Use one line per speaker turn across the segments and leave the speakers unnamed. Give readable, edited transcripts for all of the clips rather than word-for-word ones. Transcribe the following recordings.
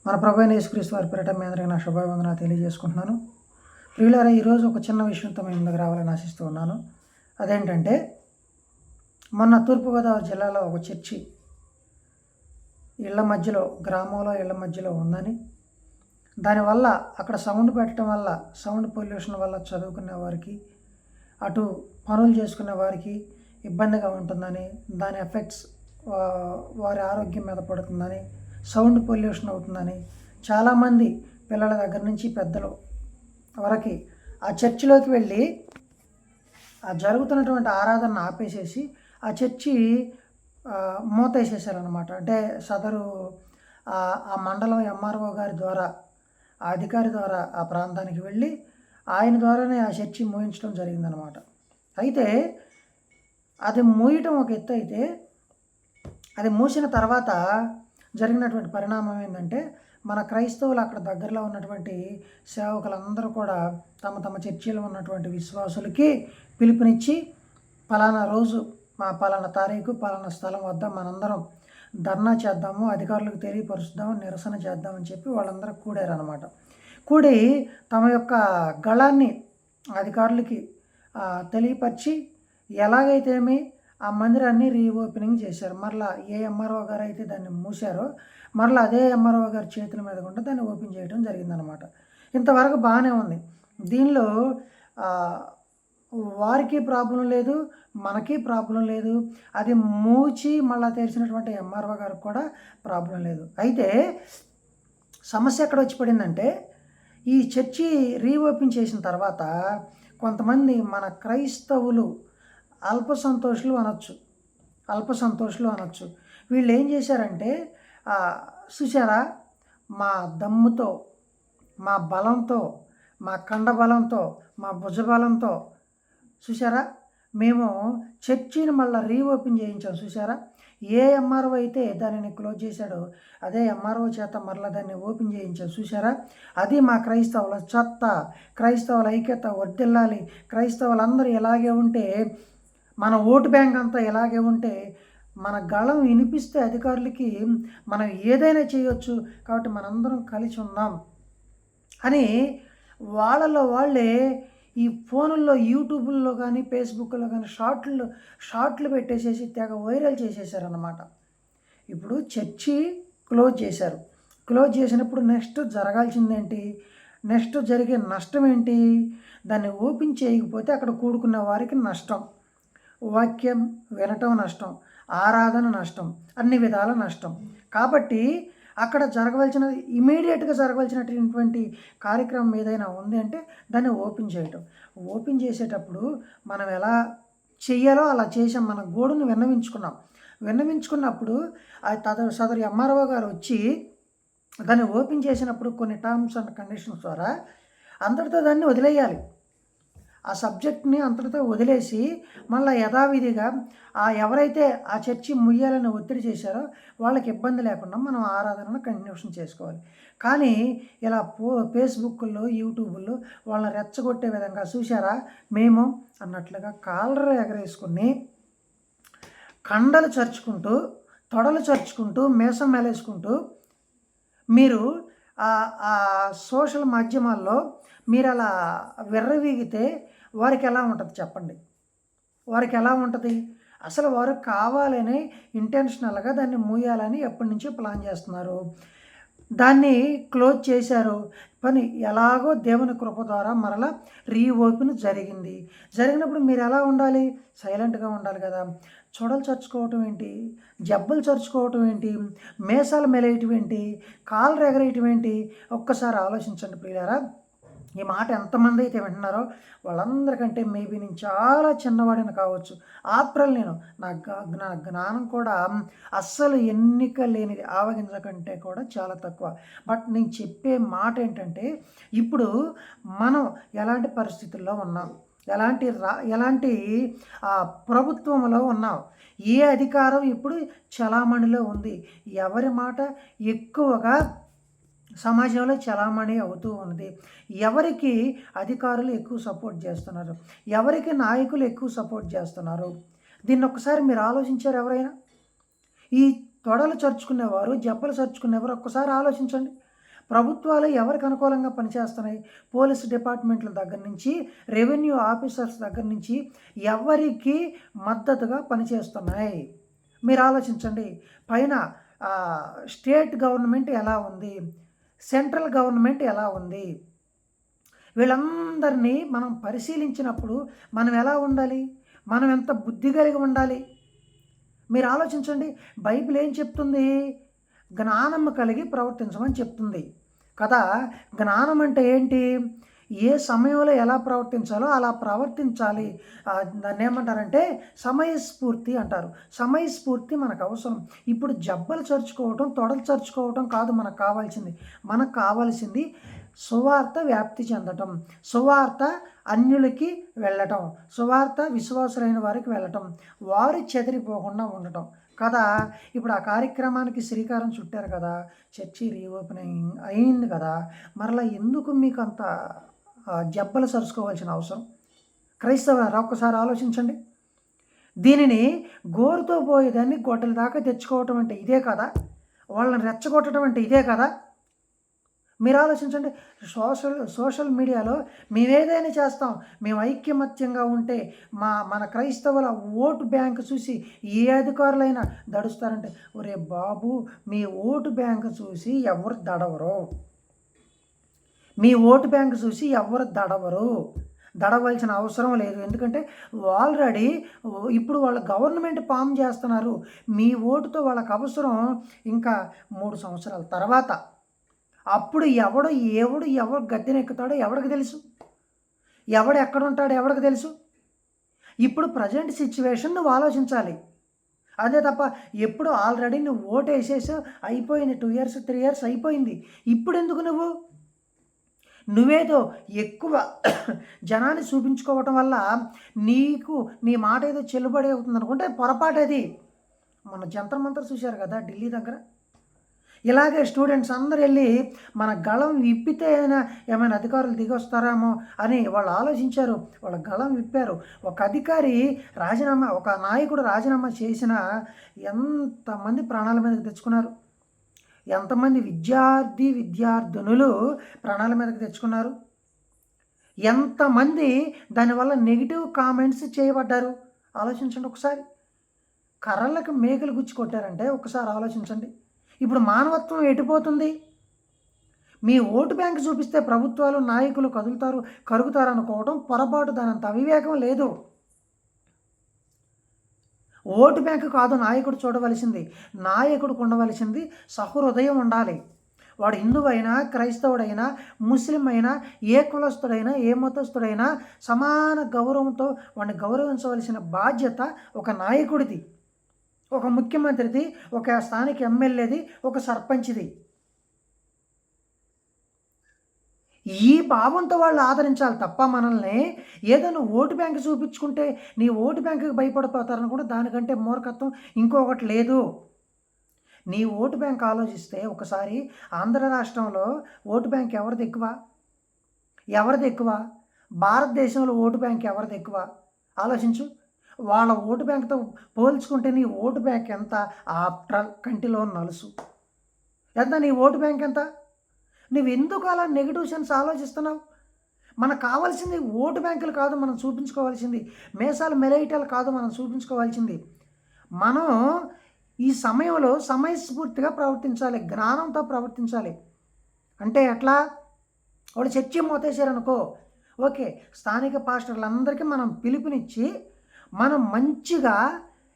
మన ప్రభువైన యేసుక్రీస్తు వారి పేరిట మీ అందరికీ నా శుభవందనాలు తెలియజేసుకుంటున్నాను. ప్రియులారా, ఈరోజు ఒక చిన్న విషయంతో మీ ముందుకు రావాలని ఆశిస్తూ ఉన్నాను. అదేంటంటే, మొన్న తూర్పుగోదావరి జిల్లాలో ఒక చర్చి గ్రామంలో ఇళ్ల మధ్యలో ఉందని, దానివల్ల అక్కడ సౌండ్ పెట్టడం వల్ల, సౌండ్ పొల్యూషన్ వల్ల చదువుకునే వారికి, అటు పనులు చేసుకునే వారికి ఇబ్బందిగా ఉంటుందని, దాని ఎఫెక్ట్స్ వారి ఆరోగ్యం మీద పడుతుందని, సౌండ్ పొల్యూషన్ అవుతుందని చాలామంది పిల్లల దగ్గర నుంచి పెద్దలు వరకు ఆ చర్చిలోకి వెళ్ళి ఆ జరుగుతున్నటువంటి ఆరాధనను ఆపేసేసి ఆ చర్చి మూతేసేసారనమాట. అంటే సదరు ఆ మండలం ఎంఆర్ఓ గారి ద్వారా, ఆ అధికారి ద్వారా ఆ ప్రాంతానికి వెళ్ళి ఆయన ద్వారానే ఆ చర్చి మూయించడం జరిగిందనమాట. అయితే అది మూయటం ఒక ఎత్తు అయితే, అది మూసిన తర్వాత జరిగినటువంటి పరిణామం ఏంటంటే, మన క్రైస్తవులు అక్కడ దగ్గరలో ఉన్నటువంటి సేవకులందరూ కూడా తమ తమ చర్చిలో ఉన్నటువంటి విశ్వాసులకి పిలుపునిచ్చి, పలానా రోజు పలానా తారీఖు పలానా స్థలం వద్ద మనందరం ధర్నా చేద్దాము, అధికారులకు తెలియపరుస్తాము, నిరసన చేద్దామని చెప్పి వాళ్ళందరూ కూడారనమాట. కూడి తమ యొక్క గళాన్ని అధికారులకి తెలియపరిచి, ఎలాగైతేమి ఆ మందిరాన్ని రీఓపెనింగ్ చేశారు. మరలా ఏ ఎంఆర్ఓ గారు అయితే దాన్ని మూసారో, మరలా అదే ఎంఆర్ఓ గారి చేతుల మీద కూడా దాన్ని ఓపెన్ చేయడం జరిగిందనమాట. ఇంతవరకు బాగానే ఉంది. దీనిలో వారికి ప్రాబ్లం లేదు, మనకి ప్రాబ్లం లేదు. అది మూచి మళ్ళీ తెరిచినటువంటి ఎంఆర్ఓ గారికి కూడా ప్రాబ్లం లేదు. అయితే సమస్య ఎక్కడ వచ్చి పడిందంటే, ఈ చర్చి రీఓపెన్ చేసిన తర్వాత కొంతమంది మన క్రైస్తవులు అల్ప సంతోషులు అనొచ్చు. వీళ్ళు ఏం చేశారంటే, చూసారా, మా దమ్ముతో, మా బలంతో, మా కండబలంతో, మా భుజబలంతో చూసారా మేము చర్చిని మళ్ళీ రీఓపెన్ చేయించాం. చూసారా, ఏ ఎంఆర్ఓ అయితే దానిని క్లోజ్ చేశాడో అదే ఎంఆర్ఓ చేత మరలా దాన్ని ఓపెన్ చేయించాం. చూసారా, అది మా క్రైస్తవుల చెత్త. క్రైస్తవుల ఐక్యత వర్ధిల్లాలి. క్రైస్తవులందరూ ఇలాగే ఉంటే, మన ఓటు బ్యాంక్ అంతా ఇలాగే ఉంటే, మన గళం వినిపిస్తే అధికారులకి మనం ఏదైనా చేయొచ్చు. కాబట్టి మనందరం కలిసి ఉందాం అని వాళ్ళలో వాళ్ళే ఈ ఫోనుల్లో, యూట్యూబుల్లో కానీ, ఫేస్బుక్లో కానీ షార్ట్లు పెట్టేసేసి తెగ వైరల్ చేసేసారన్నమాట. ఇప్పుడు చర్చి క్లోజ్ చేశారు. క్లోజ్ చేసినప్పుడు నెక్స్ట్ జరగాల్సిందేంటి? నెక్స్ట్ జరిగే నష్టం ఏంటి? దాన్ని ఓపెన్ చేయకపోతే అక్కడ కూడుకున్న వారికి నష్టం. వాక్యం వినటం నష్టం, ఆరాధన నష్టం, అన్ని విధాల నష్టం. కాబట్టి అక్కడ ఇమీడియట్గా జరగవలసినటువంటి కార్యక్రమం ఏదైనా ఉంది అంటే దాన్ని ఓపెన్ చేయటం. ఓపెన్ చేసేటప్పుడు మనం ఎలా చెయ్యాలో అలా చేసాం. మన గోడును విన్నవించుకున్నప్పుడు సదరు ఎంఆర్ఓ గారు వచ్చి దాన్ని ఓపెన్ చేసినప్పుడు కొన్ని టర్మ్స్ అండ్ కండిషన్స్ ద్వారా అంతటితో దాన్ని వదిలేయాలి. ఆ సబ్జెక్ట్ని అంతటితో వదిలేసి మళ్ళీ యథావిధిగా ఎవరైతే ఆ చర్చి ముయ్యాలని ఒత్తిడి చేశారో వాళ్ళకి ఇబ్బంది లేకుండా మనం ఆరాధనను కంటిన్యూషన్ చేసుకోవాలి. కానీ ఇలా ఫేస్బుక్లో, యూట్యూబ్లో వాళ్ళని రెచ్చగొట్టే విధంగా చూసారా మేము అన్నట్లుగా కాలర్ ఎగరేసుకుని, కండలు చరుచుకుంటూ, తొడలు చరుచుకుంటూ, మీసం మేలేసుకుంటూ మీరు ఆ సోషల్ మాధ్యమాల్లో మీరు అలా విర్రవీగితే వారికి ఎలా ఉంటుంది చెప్పండి? వారికి ఎలా ఉంటుంది? అసలు వారు కావాలని ఇంటెన్షనల్గా దాన్ని మూయాలని ఎప్పటి నుంచో ప్లాన్ చేస్తున్నారు. దాన్ని క్లోజ్ చేశారు. పని ఎలాగో దేవుని కృప ద్వారా మరలా రీఓపెన్ జరిగినప్పుడు మీరు ఎలా ఉండాలి? సైలెంట్గా ఉండాలి కదా. చొడలు చరుచుకోవటం ఏంటి? జబ్బలు చరుచుకోవటం ఏంటి? మేసాలు మెలేయటం ఏంటి? కాళ్ళు ఎగరేయటం ఏంటి? ఒక్కసారి ఆలోచించండి ప్రియులారా. ఈ మాట ఎంతమంది అయితే వింటున్నారో వాళ్ళందరికంటే మేబీ నేను చాలా చిన్నవాడిని కావచ్చు. ఆప్రల్ నేను నా జ్ఞానం కూడా అస్సలు ఎన్నిక లేనిది, ఆవగింజ కంటే కూడా చాలా తక్కువ. బట్ నేను చెప్పే మాట ఏంటంటే, ఇప్పుడు మనం ఎలాంటి పరిస్థితుల్లో ఉన్నాం, ఎలాంటి ప్రభుత్వంలో ఉన్నాం, ఏ అధికారం ఇప్పుడు చలామణిలో ఉంది, ఎవరి మాట ఎక్కువగా సమాజంలో చలామణి అవుతూ ఉన్నది, ఎవరికి అధికారులు ఎక్కువ సపోర్ట్ చేస్తున్నారు, ఎవరికి నాయకులు ఎక్కువ సపోర్ట్ చేస్తున్నారు, దీన్ని ఒక్కసారి మీరు ఆలోచించారు ఎవరైనా? ఈ తొడలు చరుచుకునేవారు, జబ్బలు చరుచుకునేవారు ఒక్కసారి ఆలోచించండి. ప్రభుత్వాలు ఎవరికి అనుకూలంగా పనిచేస్తున్నాయి? పోలీస్ డిపార్ట్మెంట్ల దగ్గర నుంచి, రెవెన్యూ ఆఫీసర్స్ దగ్గర నుంచి ఎవరికి మద్దతుగా పనిచేస్తున్నాయి? మీరు ఆలోచించండి. పైన స్టేట్ గవర్నమెంట్ ఎలా ఉంది? సెంట్రల్ గవర్నమెంట్ ఎలా ఉంది? వీళ్ళందరినీ మనం పరిశీలించినప్పుడు మనం ఎలా ఉండాలి? మనం ఎంత బుద్ధి కలిగి ఉండాలి? మీరు ఆలోచించండి. బైబిల్ ఏం చెప్తుంది? జ్ఞానం కలిగి ప్రవర్తించమని చెప్తుంది కదా. జ్ఞానం అంటే ఏంటి? ఏ సమయంలో ఎలా ప్రవర్తించాలో అలా ప్రవర్తించాలి. దాన్ని ఏమంటారంటే సమయస్ఫూర్తి అంటారు. సమయస్ఫూర్తి మనకు అవసరం. ఇప్పుడు జబ్బలు చరుచుకోవటం, తొడలు చరుచుకోవటం కాదు మనకు కావాల్సింది. మనకు కావాల్సింది సువార్త వ్యాప్తి చెందటం, సువార్త అన్యులకి వెళ్ళటం, సువార్త విశ్వాసులైన వారికి వెళ్ళటం, వారు చెదిరిపోకుండా ఉండటం కదా. ఇప్పుడు ఆ కార్యక్రమానికి శ్రీకారం చుట్టారు కదా, చర్చి రీఓపెనింగ్ అయింది కదా, మరలా ఎందుకు మీకు అంత జబ్బలు సరుచుకోవాల్సిన అవసరం? క్రైస్తవులారా ఒక్కసారి ఆలోచించండి. దీనిని గోరుతో పోయేదాన్ని గొడ్డల దాకా తెచ్చుకోవటం అంటే ఇదే కదా? వాళ్ళని రెచ్చగొట్టడం అంటే ఇదే కదా? మీరు ఆలోచించండి. సోషల్ మీడియాలో మేమేదైనా చేస్తాం, మేము ఐక్యమత్యంగా ఉంటే మన క్రైస్తవుల ఓటు బ్యాంకు చూసి ఏ అధికారులైనా దడుస్తారంటే, ఒరే బాబు, మీ ఓటు బ్యాంకు చూసి ఎవరు దడవరు. మీ ఓటు బ్యాంకు చూసి ఎవరు దడవలసిన అవసరం లేదు. ఎందుకంటే ఆల్రెడీ ఇప్పుడు వాళ్ళ గవర్నమెంట్ ఫామ్ చేస్తున్నారు. మీ ఓటుతో వాళ్ళకి అవసరం ఇంకా 3 సంవత్సరాల తర్వాత. అప్పుడు ఎవడు గద్దెనెక్కుతాడో ఎవడికి తెలుసు? ఎవడు ఎక్కడుంటాడో ఎవడికి తెలుసు? ఇప్పుడు ప్రజెంట్ సిచ్యువేషన్ నువ్వు ఆలోచించాలి. అదే తప్ప ఎప్పుడు ఆల్రెడీ నువ్వు ఓటు వేసేసావు, అయిపోయింది. 2 years 3 years అయిపోయింది. ఇప్పుడు ఎందుకు నువ్వేదో ఎక్కువ జనాన్ని చూపించుకోవటం వల్ల నీ మాట ఏదో చెల్లుబడి అవుతుంది అనుకుంటే పొరపాటు అది. మన జంతర్ మంతర్ చూశారు కదా ఢిల్లీ దగ్గర. ఇలాగే స్టూడెంట్స్ అందరు వెళ్ళి మన గళం విప్పితే ఏమైనా అధికారులు దిగొస్తారేమో అని వాళ్ళు ఆలోచించారు. వాళ్ళ గళం విప్పారు. ఒక నాయకుడు రాజీనామా చేసినా ఎంతమంది ప్రాణాల మీదకి తెచ్చుకున్నారు? ఎంతమంది విద్యార్థినులు ప్రాణాల మీదకి తెచ్చుకున్నారు? ఎంతమంది దానివల్ల నెగిటివ్ కామెంట్స్ చేయబడ్డారు? ఆలోచించండి ఒకసారి. కర్రలకు మేకలు గుచ్చి కొట్టారంటే ఒకసారి ఆలోచించండి. ఇప్పుడు మానవత్వం ఎటుపోతుంది? మీ ఓటు బ్యాంక్ చూపిస్తే ప్రభుత్వాలు, నాయకులు కరుగుతారు అనుకోవడం పొరపాటు. దానంత అవివేకం లేదు. ఓటు బ్యాంకు కాదు నాయకుడు చూడవలసింది. నాయకుడికి ఉండవలసింది సహృదయం ఉండాలి. వాడు హిందువైనా, క్రైస్తవుడైనా, ముస్లిం అయినా, ఏ కులస్తుడైనా, ఏ మతస్థుడైనా సమాన గౌరవంతో వాడిని గౌరవించవలసిన బాధ్యత ఒక నాయకుడిది, ఒక ముఖ్యమంత్రిది, ఒక స్థానిక ఎమ్మెల్యేది, ఒక సర్పంచ్ది. ఈ భావంతో వాళ్ళు ఆదరించాలి తప్ప మనల్ని ఏదో నువ్వు ఓటు బ్యాంకు చూపించుకుంటే నీ ఓటు బ్యాంకుకి భయపడిపోతారని కూడా దానికంటే మూర్ఖత్వం ఇంకొకటి లేదు. నీ ఓటు బ్యాంక్ ఆలోచిస్తే ఒకసారి ఆంధ్ర రాష్ట్రంలో ఓటు బ్యాంక్ ఎవరిది ఎక్కువ? భారతదేశంలో ఓటు బ్యాంక్ ఎవరిది ఎక్కువ? ఆలోచించు. వాళ్ళ ఓటు బ్యాంక్తో పోల్చుకుంటే నీ ఓటు బ్యాంక్ ఎంత? ఆఫ్టర్ కంటిలో నలుసు ఎంత? నీ ఓటు బ్యాంక్ ఎంత? నువ్వు ఎందుకు అలా నెగిటివ్ సెన్స్ ఆలోచిస్తున్నావు? మనకు కావాల్సింది ఓటు బ్యాంకులు కాదు మనం చూపించుకోవాల్సింది, మేసాలు మెలైటలు కాదు మనం చూపించుకోవాల్సింది. మనం ఈ సమయంలో సమయస్ఫూర్తిగా ప్రవర్తించాలి, జ్ఞానంతో ప్రవర్తించాలి. అంటే ఎట్లా? వాడు చర్చి మోతేశారనుకో, ఓకే, స్థానిక పాస్టర్లందరికీ మనం పిలుపునిచ్చి మనం మంచిగా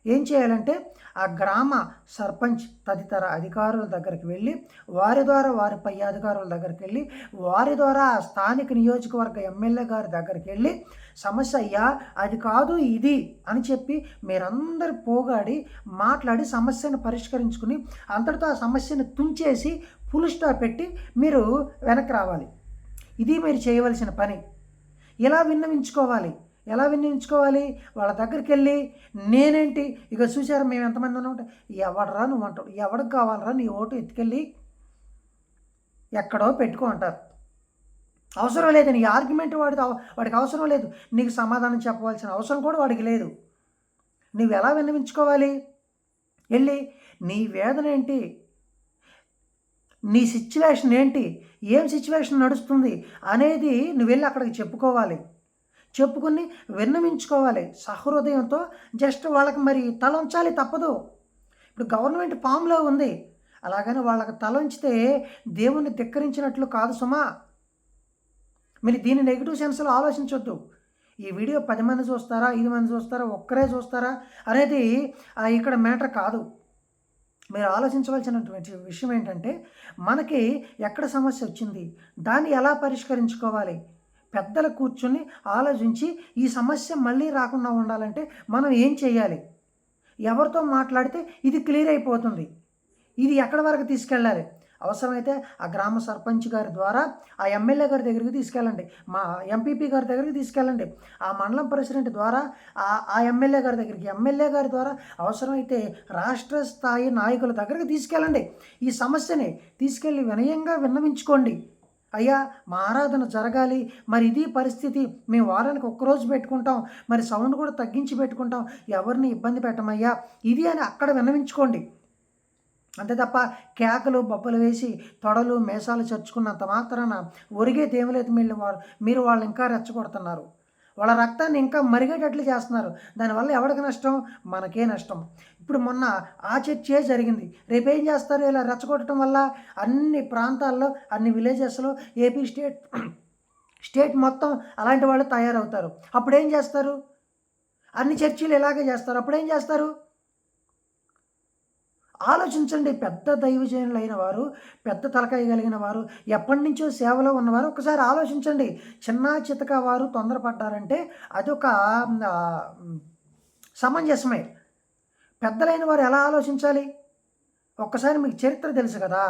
ఏం చేయాలంటే ఆ గ్రామ సర్పంచ్ తదితర అధికారుల దగ్గరికి వెళ్ళి వారి ద్వారా వారి పై అధికారుల దగ్గరికి వెళ్ళి వారి ద్వారా ఆ స్థానిక నియోజకవర్గ ఎమ్మెల్యే గారి దగ్గరికి వెళ్ళి సమస్య అయ్యా అది కాదు ఇది అని చెప్పి మీరందరూ పోగాడి మాట్లాడి సమస్యను పరిష్కరించుకుని అంతటితో ఆ సమస్యను తుంచేసి ఫుల్ స్టాప్ పెట్టి మీరు వెనక్కి రావాలి. ఇది మీరు చేయవలసిన పని. ఎలా విన్నవించుకోవాలి? వాళ్ళ దగ్గరికి వెళ్ళి నేనేంటి ఇక చూసారా మేము ఎంతమంది ఉన్నామంటే ఎవడరా నువ్వు అంటాడు. ఎవడికి కావాలరా నీ ఓటు? ఎత్తుకెళ్ళి ఎక్కడో పెట్టుకో అంటారు. అవసరం లేదు. నీ ఆర్గ్యుమెంట్ వాడికి అవసరం లేదు. నీకు సమాధానం చెప్పవలసిన అవసరం కూడా వాడికి లేదు. నువ్వు ఎలా విన్నవించుకోవాలి? వెళ్ళి నీ వేదన ఏంటి? నీ సిచ్యువేషన్ ఏంటి, ఏం సిచ్యువేషన్ నడుస్తుంది అనేది నువ్వు వెళ్ళి అక్కడికి చెప్పుకోవాలి. చెప్పుకుని విన్నవించుకోవాలి సహృదయంతో. జస్ట్ వాళ్ళకి మరి తల ఉంచాలి, తప్పదు. ఇప్పుడు గవర్నమెంట్ ఫామ్లో ఉంది, అలాగని వాళ్ళకి తల ఉంచితే దేవుణ్ణి ధిక్కరించినట్లు కాదు సుమా. మీరు దీన్ని నెగిటివ్ సెన్స్లో ఆలోచించొద్దు. ఈ వీడియో 10 మంది చూస్తారా, 5 మంది చూస్తారా, ఒక్కరే చూస్తారా అనేది ఇక్కడ మ్యాటర్ కాదు. మీరు ఆలోచించవలసినటువంటి విషయం ఏంటంటే, మనకి ఎక్కడ సమస్య వచ్చింది, దాన్ని ఎలా పరిష్కరించుకోవాలి. పెద్దలు కూర్చొని ఆలోచించి ఈ సమస్య మళ్ళీ రాకుండా ఉండాలంటే మనం ఏం చేయాలి, ఎవరితో మాట్లాడితే ఇది క్లియర్ అయిపోతుంది, ఇది ఎక్కడి వరకు తీసుకెళ్ళాలి. అవసరమైతే ఆ గ్రామ సర్పంచ్ గారి ద్వారా ఆ ఎమ్మెల్యే గారి దగ్గరికి తీసుకెళ్ళండి, మా ఎంపీపీ గారి దగ్గరికి తీసుకెళ్ళండి, ఆ మండలం ప్రెసిడెంట్ ద్వారా ఆ ఎమ్మెల్యే గారి దగ్గరికి, ఎమ్మెల్యే గారి ద్వారా అవసరమైతే రాష్ట్ర స్థాయి నాయకుల దగ్గరికి తీసుకెళ్ళండి. ఈ సమస్యని తీసుకెళ్ళి వినయంగా విన్నవించుకోండి. అయ్యా, మా ఆరాధన జరగాలి, మరి ఇది పరిస్థితి, మేము వారానికి ఒక్కరోజు పెట్టుకుంటాం, మరి సౌండ్ కూడా తగ్గించి పెట్టుకుంటాం, ఎవరిని ఇబ్బంది పెట్టమయ్యా, ఇది అని అక్కడ విన్నవించుకోండి. అంతే తప్ప కేకలు బొబ్బలు వేసి తొడలు మేసాలు చర్చుకున్నంత మాత్రాన ఒరిగే దేవులేదు మీరు వాళ్ళు ఇంకా రెచ్చగొడుతున్నారు. వాళ్ళ రక్తాన్ని ఇంకా మరిగేటట్లు చేస్తున్నారు. దానివల్ల ఎవరికి నష్టం? మనకే నష్టం. ఇప్పుడు మొన్న ఆ చర్చే జరిగింది. రేపు ఏం చేస్తారు? ఇలా రెచ్చగొట్టడం వల్ల అన్ని ప్రాంతాల్లో, అన్ని విలేజెస్లో, ఏపీ స్టేట్ మొత్తం అలాంటి వాళ్ళు తయారవుతారు. అప్పుడు ఏం చేస్తారు? అన్ని చర్చీలు ఇలాగే చేస్తారు. అప్పుడు ఏం చేస్తారు? ఆలోచించండి. పెద్ద దైవజనులు అయిన వారు, పెద్ద తలకాయ కలిగిన వారు, ఎప్పటి నుంచో సేవలో ఉన్నవారు ఒకసారి ఆలోచించండి. చిన్న చితక వారు తొందరపడ్డారంటే అదొక సమంజసమే. పెద్దలైన వారు ఎలా ఆలోచించాలి? ఒక్కసారి మీకు చరిత్ర తెలుసు కదా.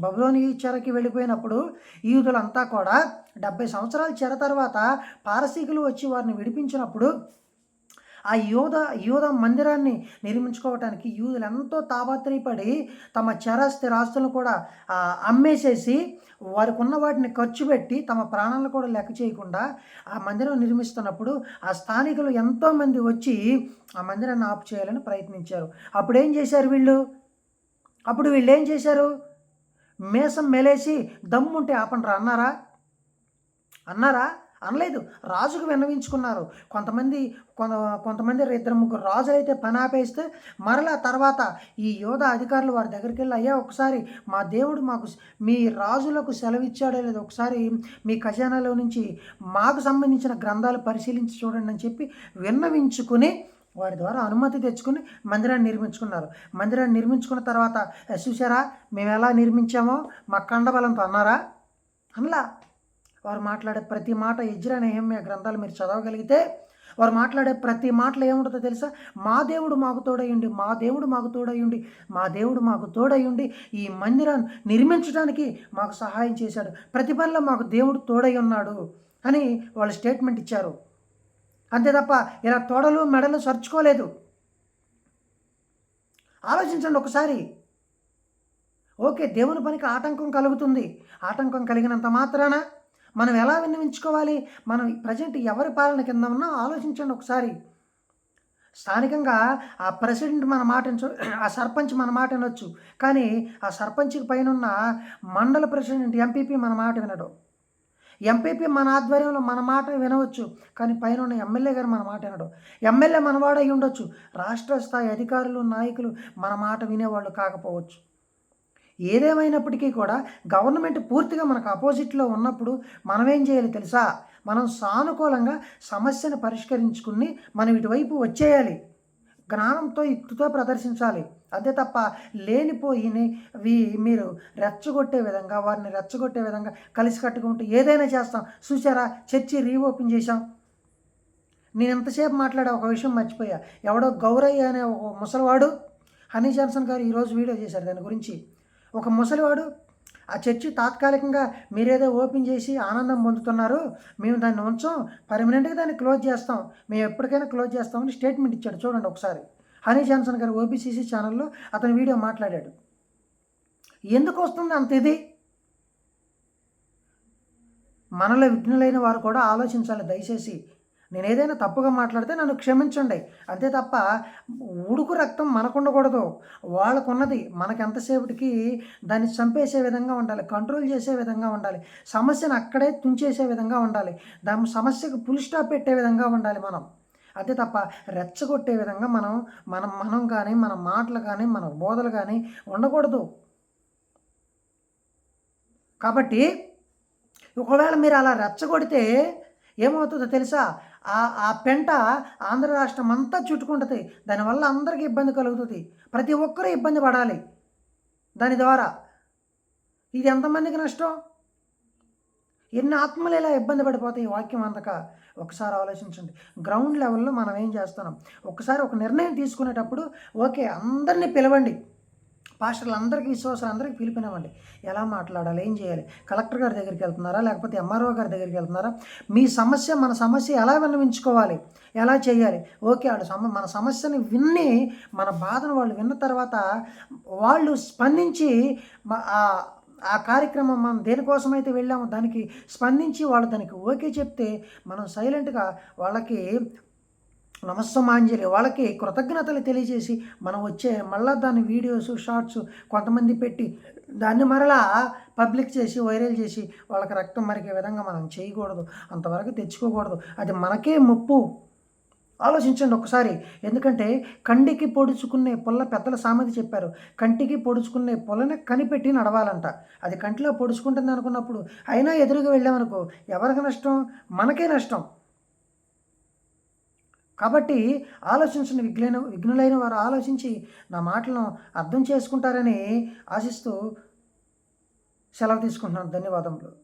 బబులోని చెరకి వెళ్ళిపోయినప్పుడు యూదులంతా కూడా 70 సంవత్సరాల చెర తర్వాత పారసీకులు వచ్చి వారిని విడిపించినప్పుడు ఆ యూద మందిరాన్ని నిర్మించుకోవటానికి యూదులు ఎంతో తాపత్రయపడి తమ స్థిరాస్తులను కూడా అమ్మేసేసి వారికి ఉన్న వాటిని ఖర్చు పెట్టి తమ ప్రాణాలను కూడా లెక్క చేయకుండా ఆ మందిరం నిర్మిస్తున్నప్పుడు ఆ స్థానికులు ఎంతోమంది వచ్చి ఆ మందిరాన్ని ఆపు చేయాలని ప్రయత్నించారు. అప్పుడు వీళ్ళు ఏం చేశారు? మేసం మెలేసి దమ్ముంటే ఆపండ్రా అన్నారా? అనలేదు. రాజుకు విన్నవించుకున్నారు. కొంతమంది 2-3 రాజులు అయితే పని ఆపేస్తే మరలా తర్వాత ఈ యోధా అధికారులు వారి దగ్గరికి వెళ్ళి, అయ్యా ఒకసారి మా దేవుడు మాకు మీ రాజులకు సెలవిచ్చాడో లేదో ఒకసారి మీ ఖజానాలో నుంచి మాకు సంబంధించిన గ్రంథాలు పరిశీలించి చూడండి అని చెప్పి విన్నవించుకుని వారి ద్వారా అనుమతి తెచ్చుకుని మందిరాన్ని నిర్మించుకున్నారు. మందిరాన్ని నిర్మించుకున్న తర్వాత చూసారా మేము ఎలా నిర్మించామో మా కండబలంతో అన్నారా? అనలా. వారు మాట్లాడే ప్రతి మాట ఎజ్రా నెహెమ్యా గ్రంథాలు మీరు చదవగలిగితే వారు మాట్లాడే ప్రతి మాటలు ఏముంటుందో తెలుసా? మా దేవుడు మాకు తోడయ్యుండి, మా దేవుడు మాకు తోడయ్యుండి, మా దేవుడు మాకు తోడయ్యుండి ఈ మందిరాన్ని నిర్మించడానికి మాకు సహాయం చేశాడు, ప్రతి పనిలో మాకు దేవుడు తోడై ఉన్నాడు అని వాళ్ళు స్టేట్మెంట్ ఇచ్చారు. అంతే తప్ప ఇలా తోడలు మెడలు సర్చుకోలేదు. ఆలోచించండి ఒకసారి. ఓకే, దేవుని పనికి ఆటంకం కలుగుతుంది. ఆటంకం కలిగినంత మాత్రాన మనం ఎలా విన్నవించుకోవాలి? మనం ప్రజెంట్ ఎవరి పాలన కింద ఉన్నా ఆలోచించండి ఒకసారి. స్థానికంగా ఆ ప్రెసిడెంట్ మన మాట ఆ సర్పంచ్ మన మాట వినొచ్చు, కానీ ఆ సర్పంచ్కి పైన ఉన్న మండల ప్రెసిడెంట్ ఎంపీపీ మన మాట వినడు. ఎంపీపీ మన ఆధ్వర్యంలో మన మాట వినవచ్చు, కానీ పైన ఉన్న ఎమ్మెల్యే గారు మన మాట వినడు. ఎమ్మెల్యే మనవాడు అయి ఉండొచ్చు, రాష్ట్ర స్థాయి అధికారులు నాయకులు మన మాట వినేవాళ్ళు కాకపోవచ్చు. ఏదేమైనప్పటికీ కూడా గవర్నమెంట్ పూర్తిగా మనకు అపోజిట్లో ఉన్నప్పుడు మనం ఏం చేయాలి తెలుసా? మనం సానుకూలంగా సమస్యను పరిష్కరించుకుని మనం ఇటువైపు వచ్చేయాలి. జ్ఞానంతో యుక్తితో ప్రదర్శించాలి. అదే తప్ప లేనిపోయిని మీరు రెచ్చగొట్టే విధంగా, వారిని రెచ్చగొట్టే విధంగా కలిసి కట్టుకుంటూ ఏదైనా చేస్తాం. చూసారా, చర్చి రీఓపెన్ చేశాం. నేను ఎంతసేపు మాట్లాడే ఒక విషయం మర్చిపోయా. ఎవడో గౌరయ్య అనే ఒక ముసలివాడు, హనీ జాన్సన్ గారు ఈరోజు వీడియో చేశారు దాని గురించి. ఒక ముసలివాడు ఆ చర్చి తాత్కాలికంగా మీరేదో ఓపెన్ చేసి ఆనందం పొందుతున్నారు, మేము దాన్ని ఉంచాం, పర్మనెంట్గా దాన్ని క్లోజ్ చేస్తాం, మేము ఎప్పటికైనా క్లోజ్ చేస్తామని స్టేట్మెంట్ ఇచ్చాడు. చూడండి ఒకసారి. హనీ జాన్సన్ గారు ఓబీసీసీ ఛానల్లో అతను వీడియో మాట్లాడాడు. ఎందుకు వస్తుంది అంత ఇది? మనలో విఘ్నులైన వారు కూడా ఆలోచించాలి దయచేసి. నేను ఏదైనా తప్పుగా మాట్లాడితే నన్ను క్షమించండి. అంతే తప్ప ఉడుకు రక్తం మనకుండకూడదు. వాళ్ళకున్నది మనకెంతసేపటికి దాన్ని చంపేసే విధంగా ఉండాలి. కంట్రోల్ చేసే విధంగా ఉండాలి. సమస్యను అక్కడే తుంచేసే విధంగా ఉండాలి. సమస్యకు ఫుల్ స్టాప్ పెట్టే విధంగా ఉండాలి మనం. అంతే తప్ప రెచ్చగొట్టే విధంగా మనం కానీ, మన మాటలు కానీ, మన బోధలు కానీ ఉండకూడదు. కాబట్టి ఒకవేళ మీరు అలా రెచ్చగొడితే ఏమవుతుందో తెలుసా? ఆ పెంట ఆంధ్ర రాష్ట్రం అంతా చుట్టుకుంటుంది. దానివల్ల అందరికీ ఇబ్బంది కలుగుతుంది. ప్రతి ఒక్కరూ ఇబ్బంది పడాలి దాని ద్వారా. ఇది ఎంతమందికి నష్టం? ఎన్ని ఆత్మలు ఇలా ఇబ్బంది పడిపోతాయి ఈ వాక్యం అందక. ఒకసారి ఆలోచించండి. గ్రౌండ్ లెవెల్లో మనం ఏం చేస్తున్నాం? ఒకసారి ఒక నిర్ణయం తీసుకునేటప్పుడు ఓకే, అందరినీ పిలవండి. పాస్టర్లు అందరికీ, విశ్వాసాలు అందరికీ పిలిపినవ్వండి. ఎలా మాట్లాడాలి, ఏం చేయాలి? కలెక్టర్ గారి దగ్గరికి వెళ్తున్నారా, లేకపోతే ఎంఆర్ఓ గారి దగ్గరికి వెళ్తున్నారా? మీ సమస్య, మన సమస్య ఎలా విన్నవించుకోవాలి, ఎలా చేయాలి? ఓకే, మన సమస్యని విన్ని, మన బాధను వాళ్ళు విన్న తర్వాత వాళ్ళు స్పందించి ఆ కార్యక్రమం మనం దేనికోసమైతే వెళ్ళామో దానికి స్పందించి వాళ్ళు దానికి ఓకే చెప్తే మనం సైలెంట్గా వాళ్ళకి నమస్సమాంజలి, వాళ్ళకి కృతజ్ఞతలు తెలియజేసి మనం మళ్ళీ దాని వీడియోస్, షార్ట్స్ కొంతమంది పెట్టి దాన్ని మరలా పబ్లిక్ చేసి, వైరల్ చేసి వాళ్ళకి రక్తం మరిగే విధంగా మనం చేయకూడదు. అంతవరకు తెచ్చుకోకూడదు. అది మనకే ముప్పు. ఆలోచించండి ఒకసారి. ఎందుకంటే కంటికి పొడుచుకునే పుల్ల, పెద్దల సామెత చెప్పారు, కంటికి పొడుచుకునే పుల్లని కనిపెట్టి నడవాలంట. అది కంటిలో పొడుచుకుంటుంది అనుకున్నప్పుడు అయినా ఎదురుగా వెళ్ళామనుకో ఎవరికి నష్టం? మనకే నష్టం. కాబట్టి ఆలోచించండి. విఘ్నులైన వారు ఆలోచించి నా మాటలను అర్థం చేసుకుంటారని ఆశిస్తూ సెలవు తీసుకుంటున్నాను. ధన్యవాదములు.